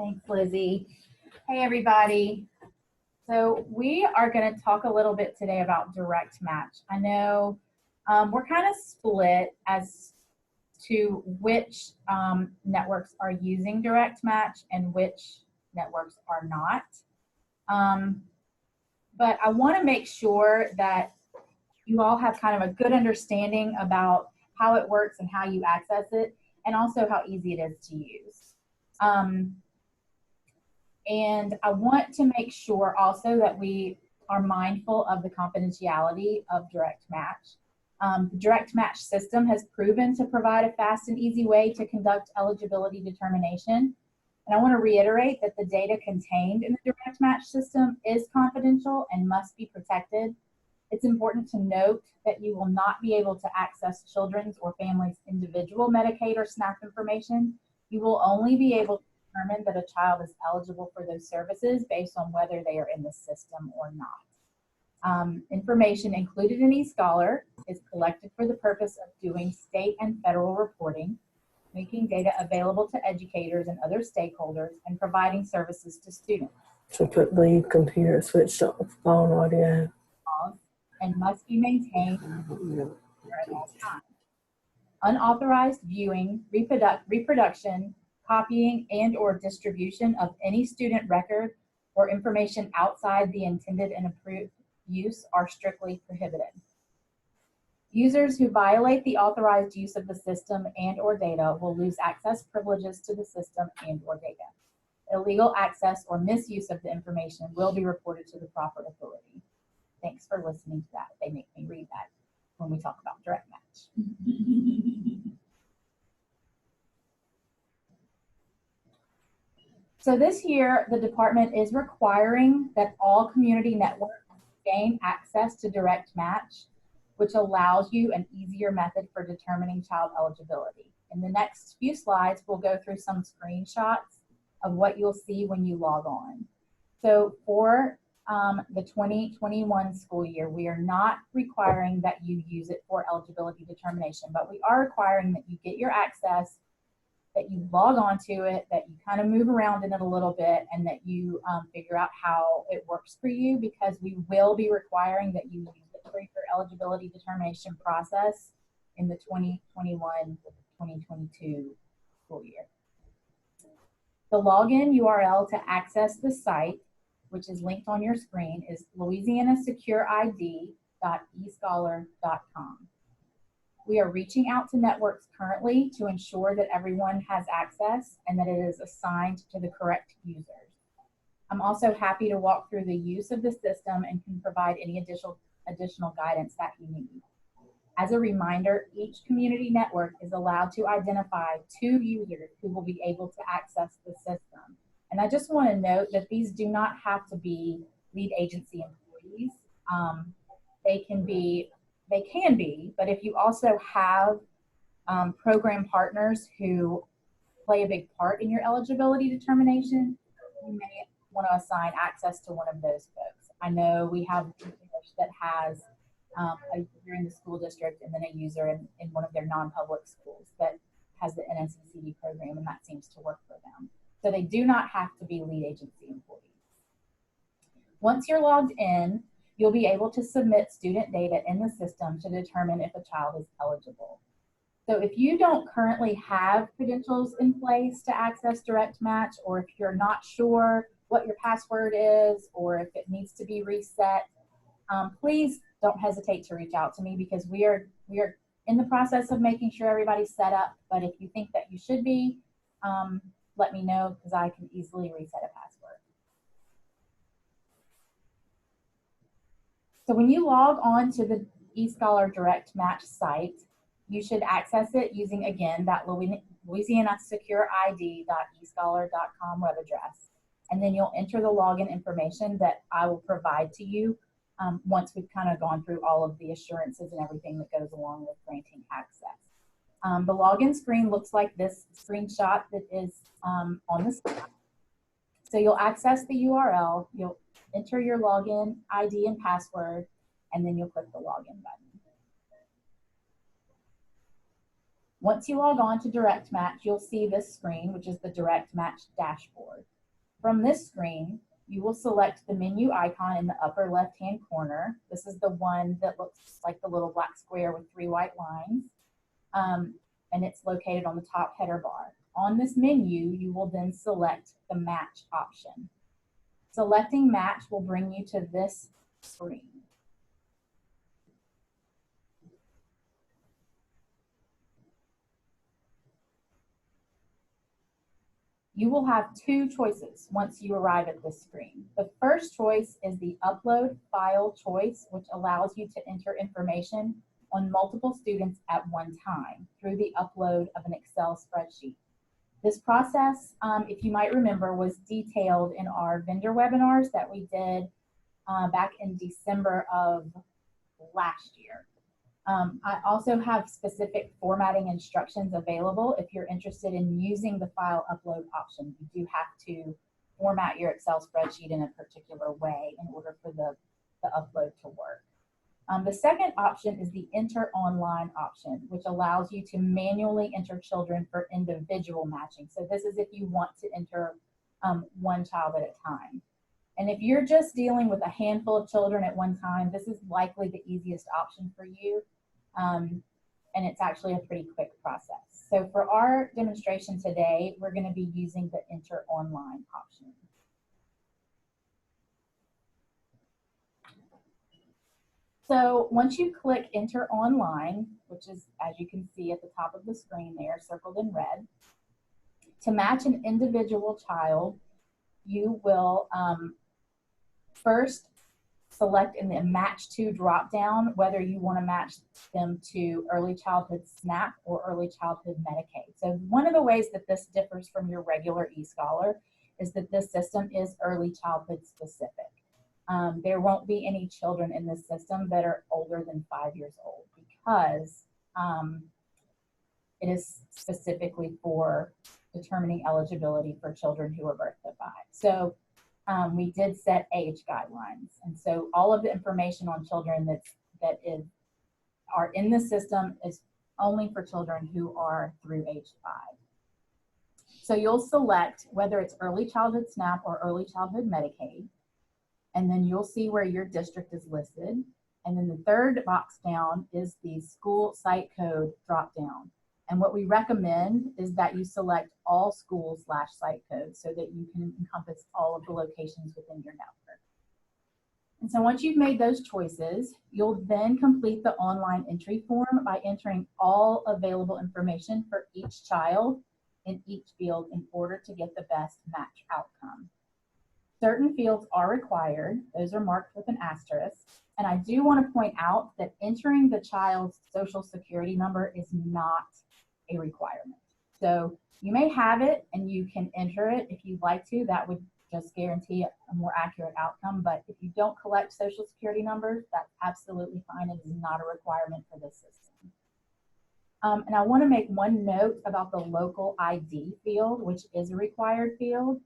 Thanks, Lizzie. Hey, everybody. So we are going to talk a little bit today about direct match. I know we're kind of split as to which networks are using direct match and which networks are not. But I want to make sure that you all have kind of a good understanding about how it works and how you access it, and also how easy it is to use. And I want to make sure also that we are mindful of the confidentiality of direct match. The direct match system has proven to provide a fast and easy way to conduct eligibility determination. And I want to reiterate that the data contained in the direct match system is confidential and must be protected. It's important to note that you will not be able to access children's or families' individual Medicaid or SNAP information. You will only be able to determine that a child is eligible for those services based on whether they are in the system or not. Information included in eScholar is collected for the purpose of doing state and federal reporting, making data available to educators and other stakeholders, and providing services to students. So put leave computer switched off phone audio. And must be maintained at all times. Unauthorized viewing, reproduction, copying, and or distribution of any student record or information outside the intended and approved use are strictly prohibited. Users who violate the authorized use of the system and or data will lose access privileges to the system and or data. Illegal access or misuse of the information will be reported to the proper authority. Thanks for listening to that. They make me read that when we talk about direct match. So this year, the department is requiring that all community networks gain access to direct match, which allows you an easier method for determining child eligibility. In the next few slides, we'll go through some screenshots of what you'll see when you log on. So for the 2021 school year, we are not requiring that you use it for eligibility determination, but we are requiring that you get your access, that you log on to it, that you kind of move around in it a little bit, and that you figure out how it works for you, because we will be requiring that you use it for your eligibility determination process in the 2021-2022 school year. The login URL to access the site, which is linked on your screen, is louisianasecureid.escholar.com. We are reaching out to networks currently to ensure that everyone has access and that it is assigned to the correct users. I'm also happy to walk through the use of the system and can provide any additional guidance that you need. As a reminder, each community network is allowed to identify 2 users who will be able to access the system. And I just want to note that these do not have to be lead agency employees. They can be, but if you also have program partners who play a big part in your eligibility determination, you may want to assign access to one of those folks. I know we have a user that has a user in the school district and then a user in one of their non-public schools that has the NSCCD program, and that seems to work for them. So they do not have to be lead agency employees. Once you're logged in, you'll be able to submit student data in the system to determine if a child is eligible. So if you don't currently have credentials in place to access direct match, or if you're not sure what your password is, or if it needs to be reset, please don't hesitate to reach out to me, because we are in the process of making sure everybody's set up. But if you think that you should be, let me know, because I can easily reset a password. So when you log on to the eScholar Direct Match site, you should access it using, again, that louisianasecureid.escholar.com web address. And then you'll enter the login information that I will provide to you once we've kind of gone through all of the assurances and everything that goes along with granting access. The login screen looks like this screenshot that is on the screen. So you'll access the URL, you'll enter your login ID and password, and then you'll click the login button. Once you log on to Direct Match, you'll see this screen, which is the Direct Match dashboard. From this screen, you will select the menu icon in the upper left-hand corner. This is the one that looks like the little black square with 3 white lines, and it's located on the top header bar. On this menu, you will then select the Match option. Selecting Match will bring you to this screen. You will have 2 choices once you arrive at this screen. The first choice is the Upload File choice, which allows you to enter information on multiple students at one time through the upload of an Excel spreadsheet. This process, if you might remember, was detailed in our vendor webinars that we did back in December of last year. I also have specific formatting instructions available if you're interested in using the file upload option. You do have to format your Excel spreadsheet in a particular way in order for the upload to work. The second option is the Enter Online option, which allows you to manually enter children for individual matching. So this is if you want to enter one child at a time. And if you're just dealing with a handful of children at one time, this is likely the easiest option for you. And it's actually a pretty quick process. So for our demonstration today, we're going to be using the Enter Online option. So once you click Enter Online, which is, as you can see at the top of the screen there, circled in red, to match an individual child, you will first select in the Match To drop-down whether you want to match them to Early Childhood SNAP or Early Childhood Medicaid. So one of the ways that this differs from your regular eScholar is that this system is early childhood specific. There won't be any children in this system that are older than 5 years old because it is specifically for determining eligibility for children who are birthed at 5. So we did set age guidelines, and so all of the information on children that are in the system is only for children who are through age 5. So you'll select whether it's Early Childhood SNAP or Early Childhood Medicaid, and then you'll see where your district is listed. And then the third box down is the school site code drop down. And what we recommend is that you select all schools/site codes so that you can encompass all of the locations within your network. And so once you've made those choices, you'll then complete the online entry form by entering all available information for each child in each field in order to get the best match outcome. Certain fields are required. Those are marked with an asterisk. And I do want to point out that entering the child's social security number is not a requirement. So you may have it and you can enter it if you'd like to. That would just guarantee a more accurate outcome. But if you don't collect social security numbers, that's absolutely fine. It is not a requirement for this system. And I want to make one note about the local ID field, which is a required field.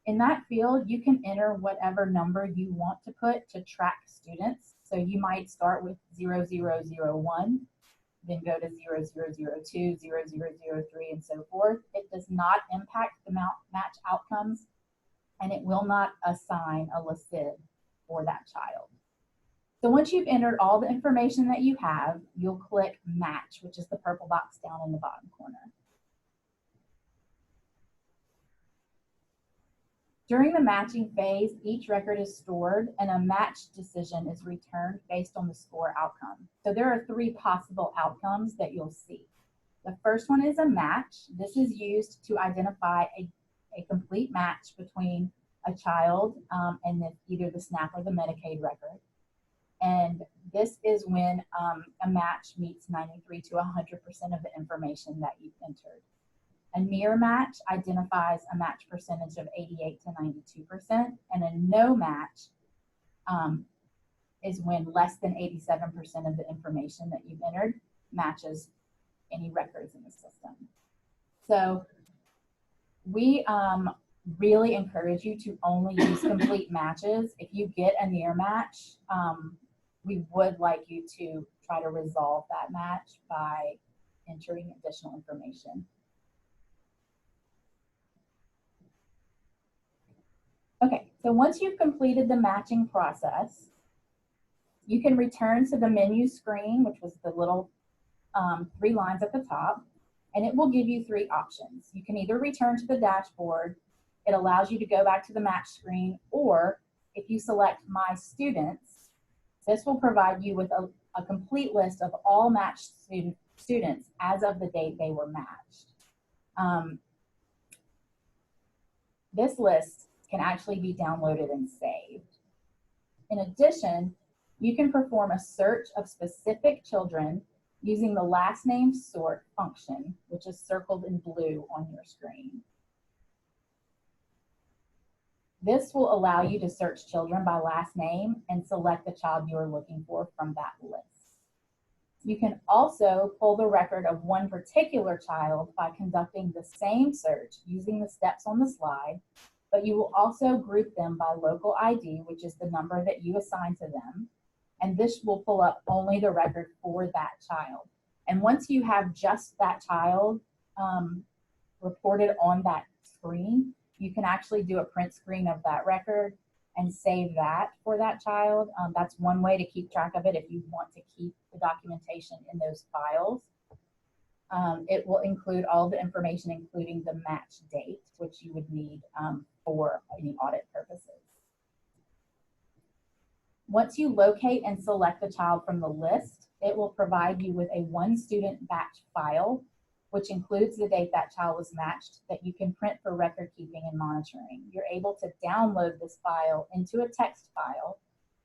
In that field, you can enter whatever number you want to put to track students. So you might start with 0001, then go to 0002, 0003, and so forth. It does not impact the match outcomes, and it will not assign a LACID for that child. So once you've entered all the information that you have, you'll click Match, which is the purple box down in the bottom corner. During the matching phase, each record is stored and a match decision is returned based on the score outcome. So there are 3 possible outcomes that you'll see. The first one is a match. This is used to identify a complete match between a child and either the SNAP or the Medicaid record. And this is when a match meets 93 to 100% of the information that you've entered. A near match identifies a match percentage of 88 to 92%, and a no match is when less than 87% of the information that you've entered matches any records in the system. So we really encourage you to only use complete matches. If you get a near match, we would like you to try to resolve that match by entering additional information. Okay, so once you've completed the matching process, you can return to the menu screen, which was the little 3 lines at the top, and it will give you 3 options. You can either return to the dashboard, it allows you to go back to the match screen, or if you select My Students, this will provide you with a complete list of all matched students as of the date they were matched. This list can actually be downloaded and saved. In addition, you can perform a search of specific children using the last name sort function, which is circled in blue on your screen. This will allow you to search children by last name and select the child you are looking for from that list. You can also pull the record of one particular child by conducting the same search using the steps on the slide, but you will also group them by local ID, which is the number that you assign to them. And this will pull up only the record for that child. And once you have just that child reported on that screen, you can actually do a print screen of that record and save that for that child. That's one way to keep track of it if you want to keep the documentation in those files. It will include all the information, including the match date, which you would need for any audit purposes. Once you locate and select the child from the list, it will provide you with a 1 student batch file, which includes the date that child was matched, that you can print for record keeping and monitoring. You're able to download this file into a text file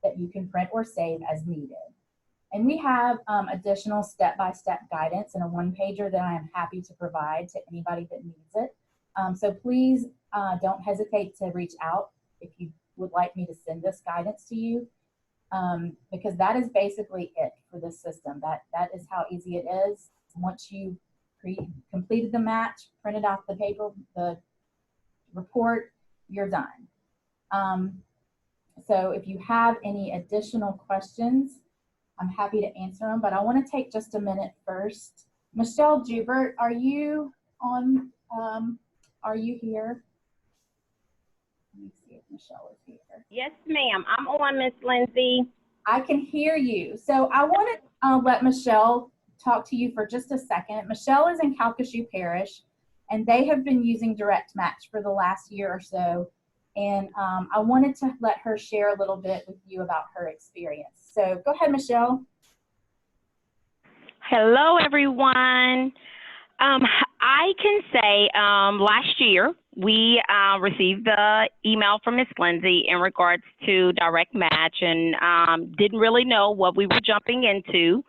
that you can print or save as needed. And we have additional step-by-step guidance in a 1-pager that I am happy to provide to anybody that needs it. So please don't hesitate to reach out if you would like me to send this guidance to you, because that is basically it for this system. That is how easy it is. Once you completed the match, printed out the paper, the report, you're done. So if you have any additional questions, I'm happy to answer them, but I want to take just a minute first. Michelle Jubert, are you on? Are you here? Let me see if Michelle is here. Yes, ma'am. I'm on, Miss Lindsay. I can hear you. So I want to let Michelle talk to you for just a second. Michelle is in Calcasieu Parish, and they have been using Direct Match for the last year or so. And I wanted to let her share a little bit with you about her experience. So go ahead, Michelle. Hello, everyone. I can say last year we received the email from Miss Lindsay in regards to Direct Match, and didn't really know what we were jumping into.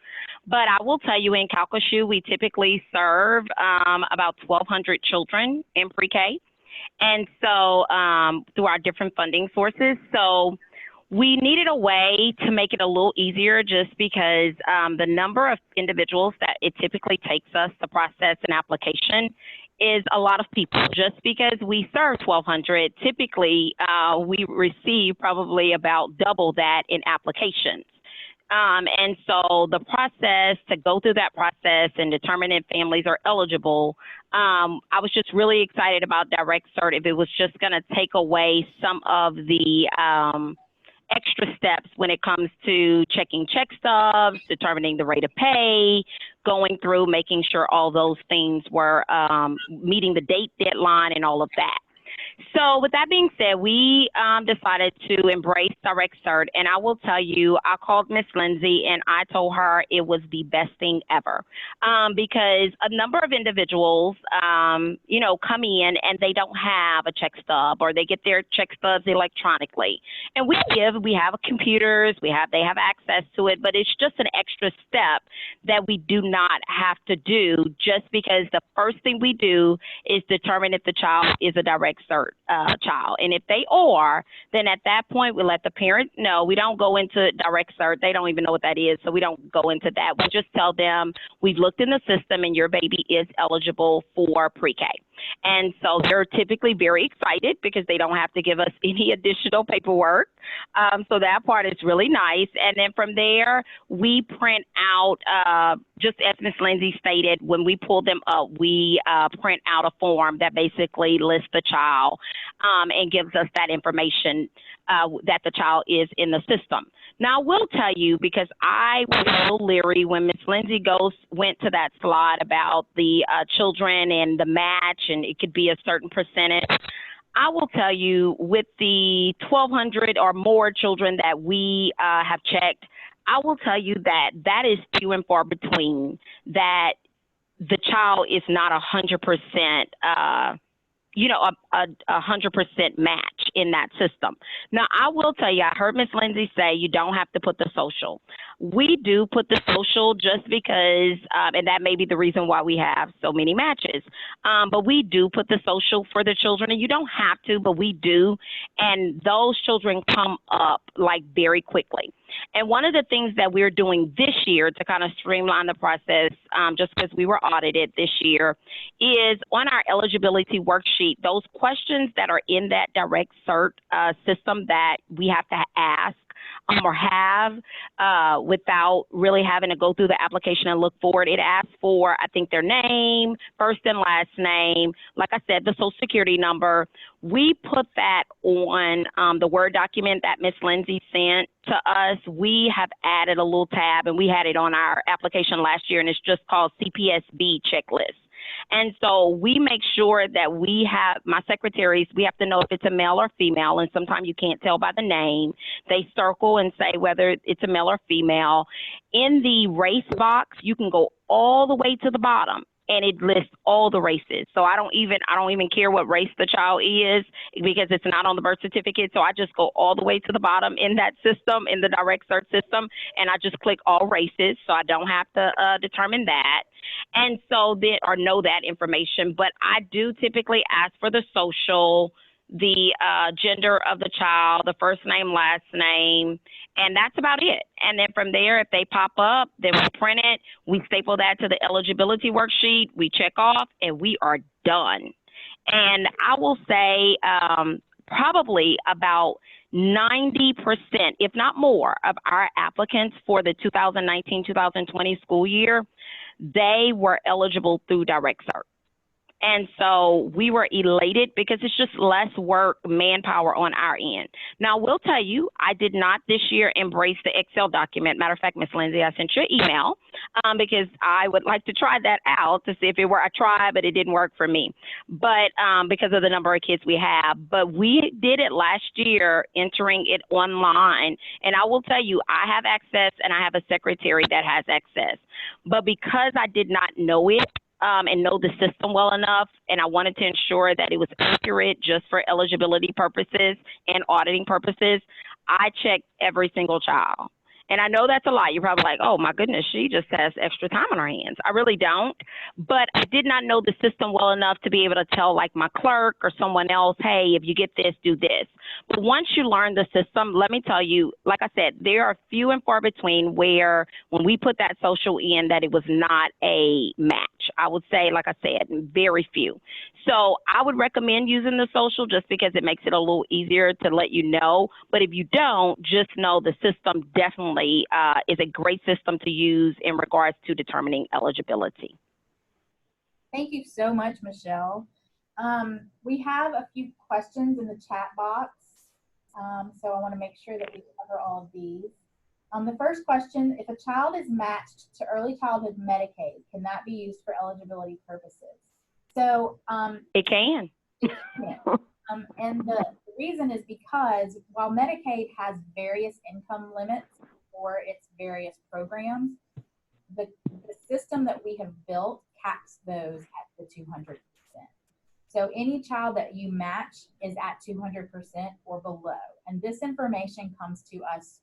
But I will tell you, in Calcasieu, we typically serve about 1,200 children in pre-K. And so through our different funding sources. So we needed a way to make it a little easier, just because the number of individuals that it typically takes us to process an application is a lot of people. Just because we serve 1,200, typically we receive probably about double that in applications. And so the process to go through that process and determine if families are eligible, I was just really excited about Direct Cert if it was just going to take away some of the extra steps when it comes to checking check stubs, determining the rate of pay, going through making sure all those things were meeting the date deadline and all of that. So with that being said, we decided to embrace Direct Cert, and I will tell you, I called Miss Lindsay and I told her it was the best thing ever, because a number of individuals, you know, come in and they don't have a check stub, or they get their check stubs electronically. And we have computers, they have access to it, but it's just an extra step that we do not have to do, just because the first thing we do is determine if the child is a Direct Cert child. And if they are, then at that point, we let the parent know. We don't go into Direct Cert. They don't even know what that is, so we don't go into that. We just tell them we've looked in the system and your baby is eligible for pre-K. And so they're typically very excited because they don't have to give us any additional paperwork. So that part is really nice. And then from there, we print out, just as Ms. Lindsay stated, when we pull them up, we print out a form that basically lists the child and gives us that information that the child is in the system. Now, I will tell you, because I was a little leery when Ms. Lindsay went to that slide about the children and the match, and it could be a certain percentage. I will tell you, with the 1,200 or more children that we have checked, I will tell you that that is few and far between, that the child is not 100%, you know, a 100% match in that system. Now, I will tell you, I heard Ms. Lindsay say you don't have to put the social. We do put the social just because, and that may be the reason why we have so many matches, but we do put the social for the children, and you don't have to, but we do, and those children come up like very quickly. And one of the things that we're doing this year to kind of streamline the process, just because we were audited this year, is on our eligibility worksheet, those questions that are in that direct cert system that we have to ask or have without really having to go through the application and look for it. It asks for, I think, their name, first and last name, like I said, the social security number. We put that on the Word document that Ms. Lindsay sent to us. We have added a little tab, and we had it on our application last year, and it's just called CPSB checklist. And so we make sure that we have, my secretaries, we have to know if it's a male or female, and sometimes you can't tell by the name. They circle and say whether it's a male or female. In the race box, you can go all the way to the bottom, and it lists all the races. So I don't even care what race the child is, because it's not on the birth certificate. So I just go all the way to the bottom in that system, in the direct search system, and I just click all races, so I don't have to determine that. And so then, or know that information, but I do typically ask for the social, the gender of the child, the first name, last name, and that's about it. And then from there, if they pop up, then we print it, we staple that to the eligibility worksheet, we check off, and we are done. And I will say probably about 90%, if not more, of our applicants for the 2019-2020 school year, they were eligible through direct cert. And so we were elated because it's just less work, manpower on our end. Now, I will tell you, I did not this year embrace the Excel document. Matter of fact, Ms. Lindsay, I sent you an email because I would like to try that out to see if it were. I tried, but it didn't work for me. But because of the number of kids we have. But we did it last year, entering it online. And I will tell you, I have access, and I have a secretary that has access. But because I did not know it, and know the system well enough, and I wanted to ensure that it was accurate just for eligibility purposes and auditing purposes, I checked every single child. And I know that's a lot. You're probably like, oh my goodness, she just has extra time on her hands. I really don't. But I did not know the system well enough to be able to tell like my clerk or someone else, hey, if you get this, do this. But once you learn the system, let me tell you, like I said, there are few and far between where when we put that social in that it was not a match. I would say, like I said, very few. So I would recommend using the social just because it makes it a little easier to let you know. But if you don't, just know the system definitely is a great system to use in regards to determining eligibility. Thank you so much, Michelle. We have a few questions in the chat box, so I want to make sure that we cover all of these. The first question, if a child is matched to early childhood Medicaid, can that be used for eligibility purposes? So it can. It can. And the reason is because while Medicaid has various income limits for its various programs, the system that we have built caps those at the 200%. So any child that you match is at 200% or below. And this information comes to us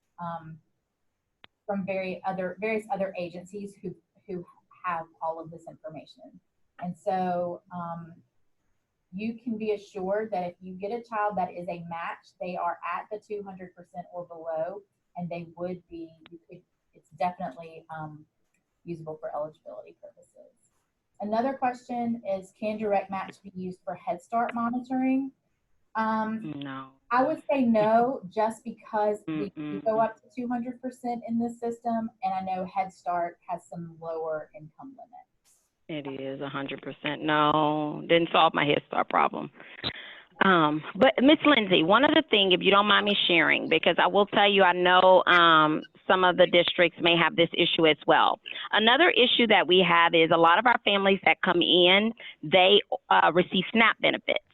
from various other agencies who have all of this information. And so you can be assured that if you get a child that is a match, they are at the 200% or below, and they would be, it's definitely usable for eligibility purposes. Another question is, can direct match be used for Headstart monitoring? No. I would say no, just because we do Mm-mm. go up to 200% in this system, and I know Headstart has some lower income limits. It is 100%. No, didn't solve my Head Start problem. But Miss Lindsay, one other thing, if you don't mind me sharing, because I will tell you, I know some of the districts may have this issue as well. Another issue that we have is a lot of our families that come in, they receive SNAP benefits.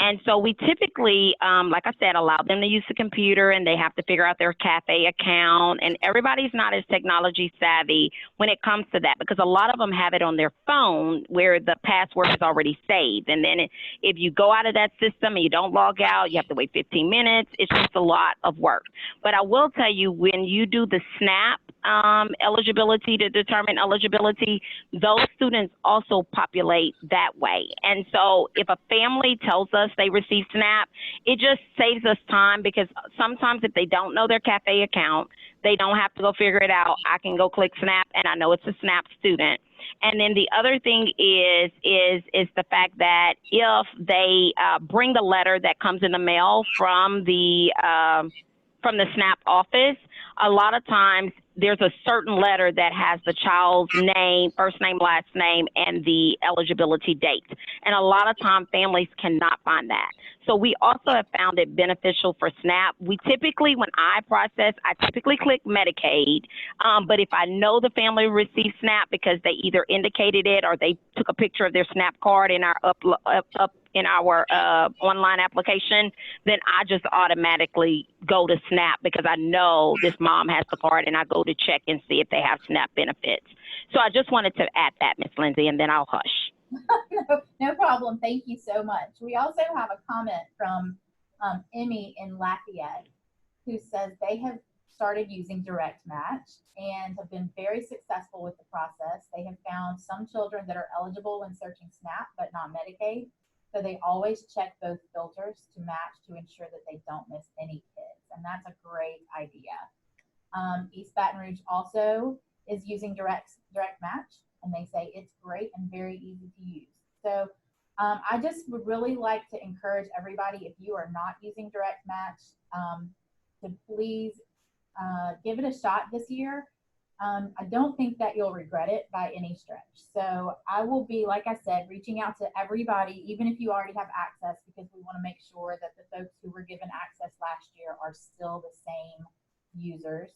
And so we typically, like I said, allow them to use the computer, and they have to figure out their cafe account. And everybody's not as technology savvy when it comes to that, because a lot of them have it on their phone where the password is already saved. And then if you go out of that system and you don't log out, you have to wait 15 minutes. It's just a lot of work. But I will tell you, when you do the SNAP eligibility to determine eligibility, those students also populate that way. And so if a family tells us they receive SNAP, it just saves us time, because sometimes if they don't know their cafe account, they don't have to go figure it out. I can go click SNAP and I know it's a SNAP student. And then the other thing is the fact that if they bring the letter that comes in the mail from the SNAP office, a lot of times there's a certain letter that has the child's name, first name, last name, and the eligibility date. And a lot of time families cannot find that. So we also have found it beneficial for SNAP. We typically, when I process, I typically click Medicaid. But if I know the family received SNAP because they either indicated it or they took a picture of their SNAP card in our online application, then I just automatically go to SNAP, because I know this mom has the card, and I go to check and see if they have SNAP benefits. So I just wanted to add that, Miss Lindsay, and then I'll hush. No problem. Thank you so much. We also have a comment from Emmy in Lafayette, who says they have started using direct match and have been very successful with the process. They have found some children that are eligible when searching SNAP but not Medicaid. So they always check both filters to match to ensure that they don't miss any kids. And that's a great idea. East Baton Rouge also is using direct match, and they say it's great and very easy to use. So I just would really like to encourage everybody, if you are not using direct match, to please give it a shot this year. I don't think that you'll regret it by any stretch. So I will be, like I said, reaching out to everybody, even if you already have access, because we want to make sure that the folks who were given access last year are still the same users,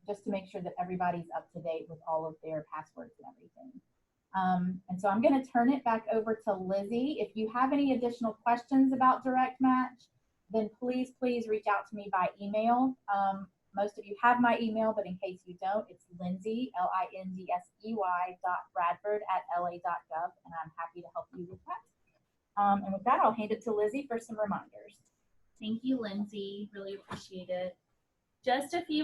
just to make sure that everybody's up to date with all of their passwords and everything. And so I'm going to turn it back over to Lizzie. If you have any additional questions about direct match, then please reach out to me by email. Most of you have my email, but in case you don't, it's Lindsay, lindsey.bradford@la.gov, and I'm happy to help you with that. And with that, I'll hand it to Lizzie for some reminders. Thank you, Lindsay. Really appreciate it. Just a few